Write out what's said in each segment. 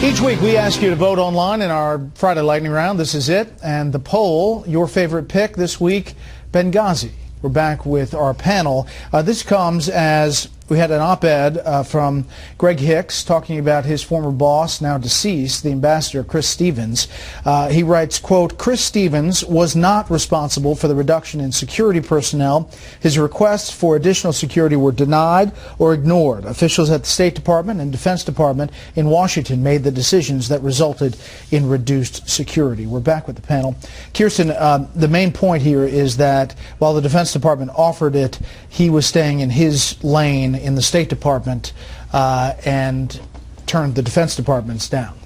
Each week we ask you to vote online in our Friday Lightning Round. This is it. And the poll, your favorite pick this week, Benghazi. We're back with our panel. This comes as we had an op-ed from Greg Hicks talking about his former boss, now deceased, the ambassador Chris Stevens. He writes, quote, Chris Stevens was not responsible for the reduction in security personnel. His requests for additional security were denied or ignored. Officials at the State Department and Defense Department in Washington made the decisions that resulted in reduced security. We're back with the panel. Kirsten, the main point here is that while the Defense Department offered it, he was staying in his lane in the State Department and turned the Defense Departments down.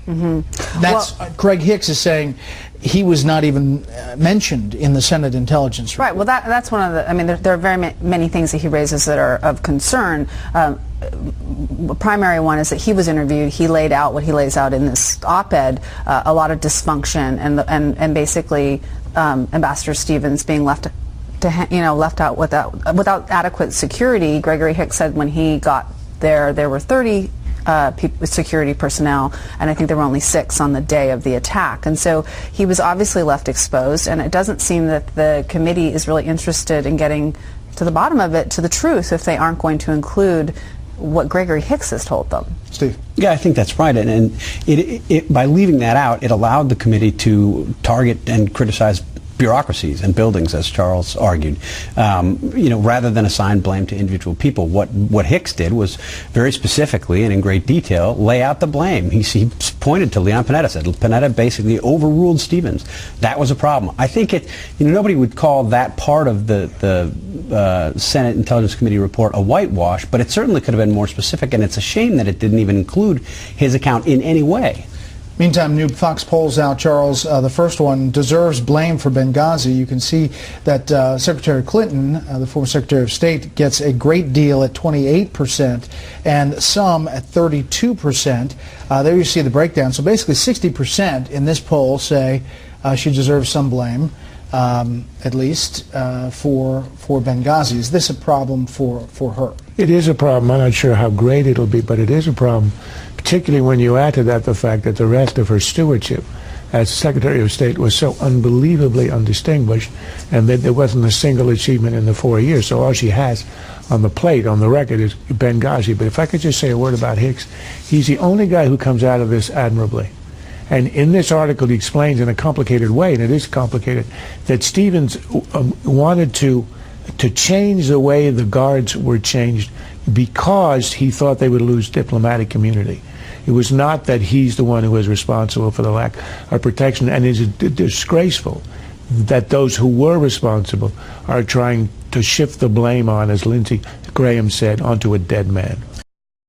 That's Greg Hicks is saying he was not even mentioned in the Senate Intelligence Report. Right. Well, that's one of the. I mean, there are very many things that he raises that are of concern. The primary one is that he was interviewed. He laid out what he lays out in this op-ed, a lot of dysfunction, and basically Ambassador Stevens being left out without adequate security. Gregory Hicks said when he got there were 30 security personnel, and I think there were only 6 on the day of the attack. And so he was obviously left exposed, and it doesn't seem that the committee is really interested in getting to the bottom of it, to the truth, if they aren't going to include what Gregory Hicks has told them. Steve? Yeah, I think that's right. And by leaving that out, it allowed the committee to target and criticize bureaucracies and buildings, as Charles argued, rather than assign blame to individual people. What Hicks did was very specifically and in great detail lay out the blame. He pointed to Leon Panetta, said Panetta basically overruled Stevens. That was a problem. I think nobody would call that part of the Senate Intelligence Committee report a whitewash, but it certainly could have been more specific, and it's a shame that it didn't even include his account in any way. Meantime, new Fox polls out, Charles. The first one deserves blame for Benghazi. You can see that Secretary Clinton, the former Secretary of State, gets a great deal at 28% and some at 32%. There you see the breakdown. So basically 60% in this poll say she deserves some blame, at least for Benghazi. Is this a problem for her? It is a problem. I'm not sure how great it'll be, but it is a problem, particularly when you add to that the fact that the rest of her stewardship as Secretary of State was so unbelievably undistinguished, and that there wasn't a single achievement in the 4 years. So all she has on the plate, on the record, is Benghazi. But if I could just say a word about Hicks, he's the only guy who comes out of this admirably. And in this article, he explains in a complicated way, and it is complicated, that Stevens wanted to change the way the guards were changed because he thought they would lose diplomatic immunity. It was not that he's the one who was responsible for the lack of protection, and it is disgraceful that those who were responsible are trying to shift the blame on, as Lindsey Graham said, onto a dead man.